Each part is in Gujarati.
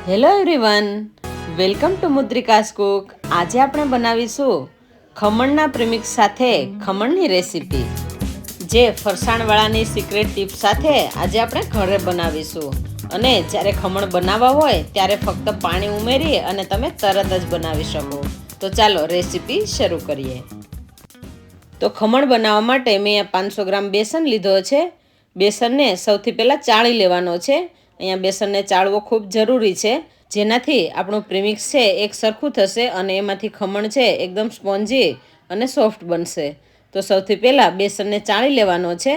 Hello everyone, welcome to Mudrika's cook. આજે આપણે બનાવીશું ખમણના પ્રીમિક્સ સાથે ખમણની રેસીપી, જે ફરસાણવાળાની સિક્રેટ ટીપ સાથે આજે આપણે ઘરે બનાવીશું. અને જ્યારે ખમણ બનાવવા હોય ત્યારે ફક્ત પાણી ઉમેરી અને તમે તરત જ બનાવી શકો. તો ચાલો રેસીપી શરૂ કરીએ. તો ખમણ બનાવવા માટે મેં 500 ગ્રામ બેસન લીધો છે. બેસનને સૌથી પહેલાં ચાળી લેવાનો છે. અહીંયા બેસનને ચાળવો ખૂબ જરૂરી છે, જેનાથી આપણું પ્રીમિક્સ છે એક સરખું થશે અને એમાંથી ખમણ છે એકદમ સ્પોન્જી અને સોફ્ટ બનશે. તો સૌથી પહેલાં બેસનને ચાળી લેવાનો છે.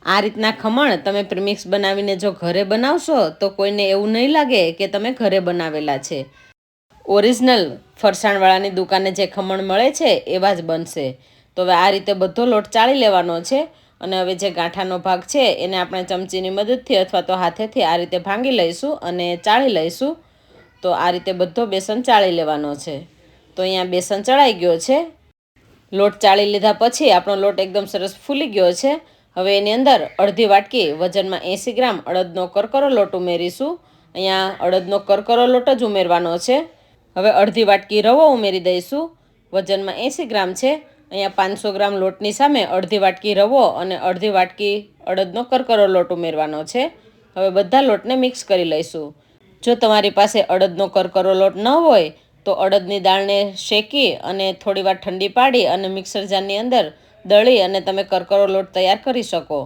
આ રીતના ખમણ તમે પ્રીમિક્સ બનાવીને જો ઘરે બનાવશો તો કોઈને એવું નહીં લાગે કે તમે ઘરે બનાવેલા છે. ઓરિજિનલ ફરસાણવાળાની દુકાને જે ખમણ મળે છે એવા જ બનશે. તો હવે આ રીતે બધો લોટ ચાળી લેવાનો છે. અને હવે જે ગાંઠાનો ભાગ છે એને આપણે ચમચીની મદદથી અથવા તો હાથેથી આ રીતે ભાંગી લઈશું અને ચાળી લઈશું. તો આ રીતે બધો બેસન ચાળી લેવાનો છે. તો અહીંયા બેસન ચડાઈ ગયો છે. લોટ ચાળી લીધા પછી આપણો લોટ એકદમ સરસ ફૂલી ગયો છે. હવે એની અંદર અડધી વાટકી વજનમાં 80 ગ્રામ અડદનો કરકરો લોટ ઉમેરીશું. અહીંયા અડદનો કરકરો લોટ જ ઉમેરવાનો છે. હવે અડધી વાટકી રવો ઉમેરી દઈશું. વજનમાં 80 ગ્રામ છે. અહીંયા 500 ગ્રામ લોટની સામે અડધી વાટકી રવો અને અડધી વાટકી અડદનો કરકરો લોટ ઉમેરવાનો છે. હવે બધા લોટને મિક્સ કરી લઈશું. જો તમારી પાસે અડદનો કરકરો લોટ ન હોય તો અડદની દાળને શેકી અને થોડીવાર ઠંડી પાડી અને મિક્સર જારની અંદર દળી અને તમે કરકરો લોટ તૈયાર કરી શકો.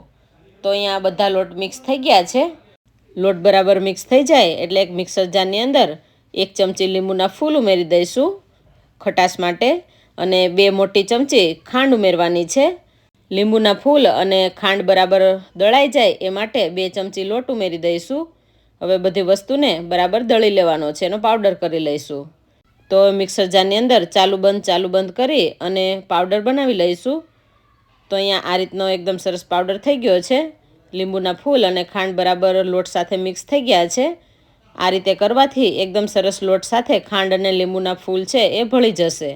તો અહીંયા બધા લોટ મિક્સ થઈ ગયા છે. લોટ બરાબર મિક્સ થઈ જાય એટલે એક મિક્સર જારની અંદર 1 ચમચી લીંબુના ફૂલ ઉમેરી દઈશું ખટાશ માટે, અને 2 મોટી ચમચી ખાંડ ઉમેરવાની છે. લીંબુના ફૂલ અને ખાંડ બરાબર દળાઈ જાય એ માટે 2 ચમચી લોટ ઉમેરી દઈશું. હવે બધી વસ્તુને બરાબર દળી લેવાનો છે, એનો પાવડર કરી લઈશું. તો મિક્સર જારની અંદર ચાલુ બંધ કરી અને પાવડર બનાવી લઈશું. તો અહીંયા આ રીતનો એકદમ સરસ પાવડર થઈ ગયો છે. લીંબુના ફૂલ અને ખાંડ બરાબર લોટ સાથે મિક્સ થઈ ગયા છે. આ રીતે કરવાથી એકદમ સરસ લોટ સાથે ખાંડ અને લીંબુના ફૂલ છે એ ભળી જશે.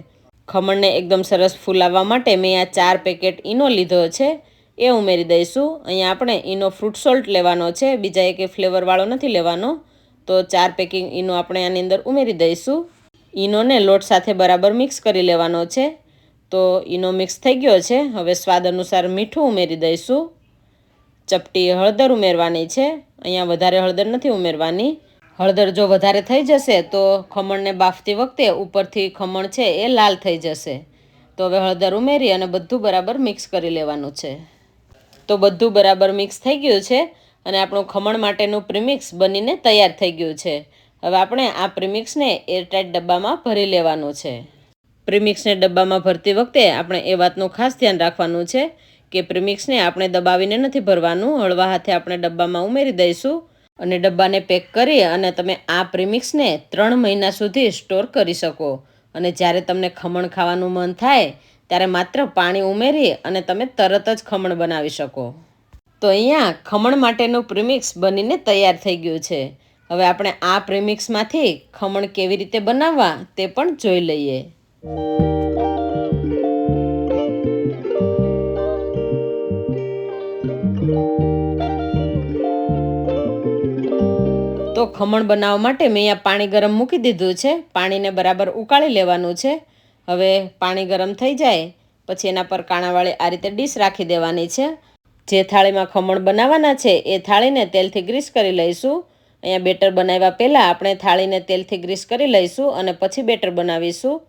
ખમણને એકદમ સરસ ફૂલાવવા માટે મેં આ 4 પેકેટ ઈનો લીધો છે, એ ઉમેરી દઈશું. અહીંયા આપણે ઈનો ફ્રૂટ સોલ્ટ લેવાનો છે, બીજા એક ફ્લેવરવાળો નથી લેવાનો. તો 4 પેકિંગ ઈનો આપણે આની અંદર ઉમેરી દઈશું. ઈનોને લોટ સાથે બરાબર મિક્સ કરી લેવાનો છે. તો ઈનો મિક્સ થઈ ગયો છે. હવે સ્વાદ અનુસાર મીઠું ઉમેરી દઈશું. ચપટી હળદર ઉમેરવાની છે. અહીંયા વધારે હળદર નથી ઉમેરવાની. હળદર જો વધારે થઈ જશે તો ખમણને બાફતી વખતે ઉપરથી ખમણ છે એ લાલ થઈ જશે. તો હવે હળદર ઉમેરી અને બધું બરાબર મિક્સ કરી લેવાનું છે. તો બધું બરાબર મિક્સ થઈ ગયું છે અને આપણું ખમણ માટેનું પ્રીમિક્સ બનીને તૈયાર થઈ ગયું છે. હવે આપણે આ પ્રીમિક્સને એરટાઇટ ડબ્બામાં ભરી લેવાનું છે. પ્રીમિક્સને ડબ્બામાં ભરતી વખતે આપણે એ વાતનું ખાસ ધ્યાન રાખવાનું છે કે પ્રીમિક્સને આપણે દબાવીને નથી ભરવાનું. હળવા હાથે આપણે ડબ્બામાં ઉમેરી દઈશું અને ડબ્બાને પેક કરી અને તમે આ પ્રીમિક્સને 3 મહિના સુધી સ્ટોર કરી શકો. અને જ્યારે તમને ખમણ ખાવાનું મન થાય ત્યારે માત્ર પાણી ઉમેરી અને તમે તરત જ ખમણ બનાવી શકો. તો અહીંયા ખમણ માટેનું પ્રીમિક્સ બનીને તૈયાર થઈ ગયું છે. હવે આપણે આ પ્રીમિક્સમાંથી ખમણ કેવી રીતે બનાવવા તે પણ જોઈ લઈએ. તો ખમણ બનાવવા માટે મેં અહીંયા પાણી ગરમ મૂકી દીધું છે. પાણીને બરાબર ઉકાળી લેવાનું છે. હવે પાણી ગરમ થઈ જાય પછી એના પર કાણાવાળી આ રીતે ડીશ રાખી દેવાની છે. જે થાળીમાં ખમણ બનાવવાના છે એ થાળીને તેલથી ગ્રીસ કરી લઈશું. અહીંયા બેટર બનાવ્યા પહેલાં આપણે થાળીને તેલથી ગ્રીસ કરી લઈશું અને પછી બેટર બનાવીશું.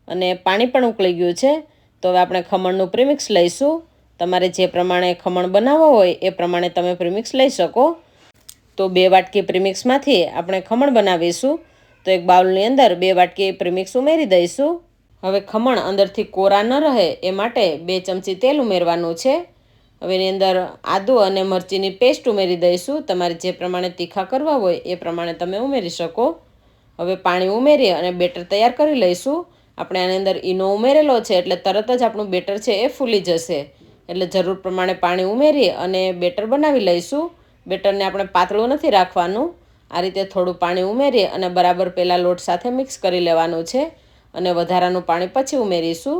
અને પાણી પણ ઉકળી ગયું છે. તો હવે આપણે ખમણનું પ્રીમિક્સ લઈશું. તમારે જે પ્રમાણે ખમણ બનાવવા હોય એ પ્રમાણે તમે પ્રીમિક્સ લઈ શકો. તો 2 વાટકી પ્રીમિક્સમાંથી આપણે ખમણ બનાવીશું. તો એક બાઉલની અંદર 2 વાટકી પ્રીમિક્સ ઉમેરી દઈશું. હવે ખમણ અંદરથી કોરા ન રહે એ માટે 2 ચમચી તેલ ઉમેરવાનું છે. હવે એની અંદર આદુ અને મરચીની પેસ્ટ ઉમેરી દઈશું. તમારે જે પ્રમાણે તીખા કરવા હોય એ પ્રમાણે તમે ઉમેરી શકો. હવે પાણી ઉમેરી અને બેટર તૈયાર કરી લઈશું. આપણે આની અંદર ઈનો ઉમેરેલો છે એટલે તરત જ આપણું બેટર છે એ ફૂલી જશે. એટલે જરૂર પ્રમાણે પાણી ઉમેરી અને બેટર બનાવી લઈશું. બેટરને આપણે પાતળું નથી રાખવાનું. આ રીતે થોડું પાણી ઉમેરી અને બરાબર પહેલાં લોટ સાથે મિક્સ કરી લેવાનું છે અને વધારાનું પાણી પછી ઉમેરીશું.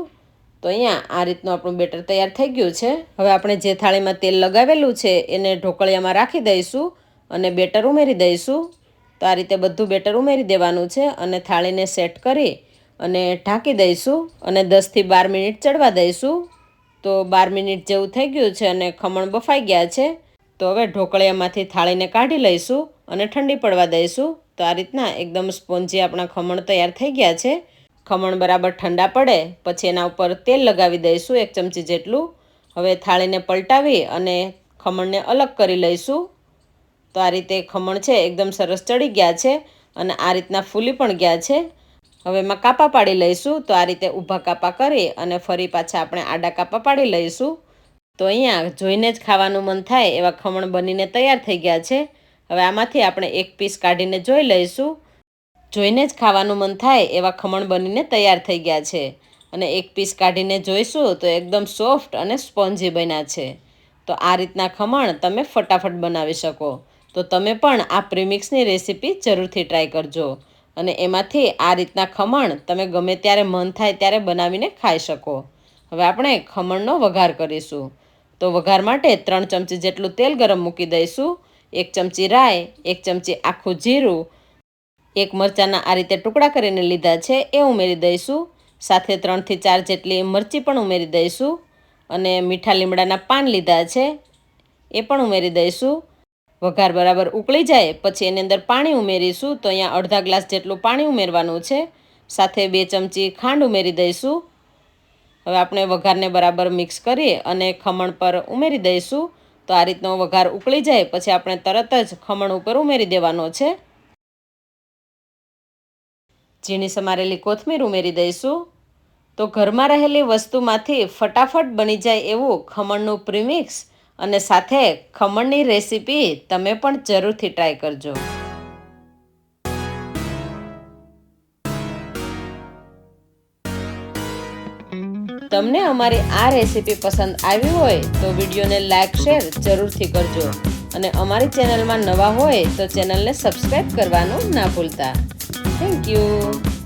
તો અહીંયા આ રીતનું આપણું બેટર તૈયાર થઈ ગયું છે. હવે આપણે જે થાળીમાં તેલ લગાવેલું છે એને ઢોકળિયામાં રાખી દઈશું અને બેટર ઉમેરી દઈશું. તો આ રીતે બધું બેટર ઉમેરી દેવાનું છે અને થાળીને સેટ કરી અને ઢાંકી દઈશું અને 10થી 12 મિનિટ ચડવા દઈશું. તો 12 મિનિટ જેવું થઈ ગયું છે અને ખમણ બફાઈ ગયા છે. તો હવે ઢોકળિયામાંથી થાળીને કાઢી લઈશું અને ઠંડી પડવા દઈશું. તો આ રીતના એકદમ સ્પોન્જી આપણા ખમણ તૈયાર થઈ ગયા છે. ખમણ બરાબર ઠંડા પડે પછી એના ઉપર તેલ લગાવી દઈશું 1 ચમચી જેટલું. હવે થાળીને પલટાવી અને ખમણને અલગ કરી લઈશું. તો આ રીતે ખમણ છે એકદમ સરસ ચડી ગયા છે અને આ રીતના ફૂલી પણ ગયા છે. હવે એમાં કાપા પાડી લઈશું. તો આ રીતે ઊભા કાપા કરી અને ફરી પાછા આપણે આડા કાપા પાડી લઈશું. તો અહીંયા જોઈને જ ખાવાનું મન થાય એવા ખમણ બનીને તૈયાર થઈ ગયા છે. હવે આમાંથી આપણે એક પીસ કાઢીને જોઈ લઈશું. જોઈને જ ખાવાનું મન થાય એવા ખમણ બનીને તૈયાર થઈ ગયા છે. અને એક પીસ કાઢીને જોઈશું તો એકદમ સોફ્ટ અને સ્પોન્જી બન્યા છે. તો આ રીતના ખમણ તમે ફટાફટ બનાવી શકો. તો તમે પણ આ પ્રીમિક્સની રેસીપી જરૂરથી ટ્રાય કરજો અને એમાંથી આ રીતના ખમણ તમે ગમે ત્યારે મન થાય ત્યારે બનાવીને ખાઈ શકો. હવે આપણે ખમણનો વઘાર કરીશું. તો વઘાર માટે 3 ચમચી જેટલું તેલ ગરમ મૂકી દઈશું. 1 ચમચી રાઈ, 1 ચમચી આખું જીરું, 1 મરચાંના આ રીતે ટુકડા કરીને લીધા છે એ ઉમેરી દઈશું. સાથે 3 થી 4 જેટલી મરચી પણ ઉમેરી દઈશું અને મીઠા લીમડાના પાન લીધા છે એ પણ ઉમેરી દઈશું. વઘાર બરાબર ઉકળી જાય પછી એની અંદર પાણી ઉમેરીશું. તો અહીંયા અડધા ગ્લાસ જેટલું પાણી ઉમેરવાનું છે. સાથે 2 ચમચી ખાંડ ઉમેરી દઈશું. હવે આપણે વઘારને બરાબર મિક્સ કરી અને ખમણ પર ઉમેરી દઈશું. તો આ રીતનો વઘાર ઉકળી જાય પછી આપણે તરત જ ખમણ ઉપર ઉમેરી દેવાનો છે. ઝીણી સમારેલી કોથમીર ઉમેરી દઈશું. તો ઘરમાં રહેલી વસ્તુમાંથી ફટાફટ બની જાય એવું ખમણનું પ્રીમિક્સ અને સાથે ખમણની રેસીપી તમે પણ જરૂરથી ટ્રાય કરજો. તમને અમારી આ રેસીપી પસંદ આવી હોય તો વિડીયોને લાઈક શેર જરૂરથી કરજો અને અમારી ચેનલમાં નવા હોય તો ચેનલને સબસ્ક્રાઈબ કરવાનું ના ભૂલતા. Thank you.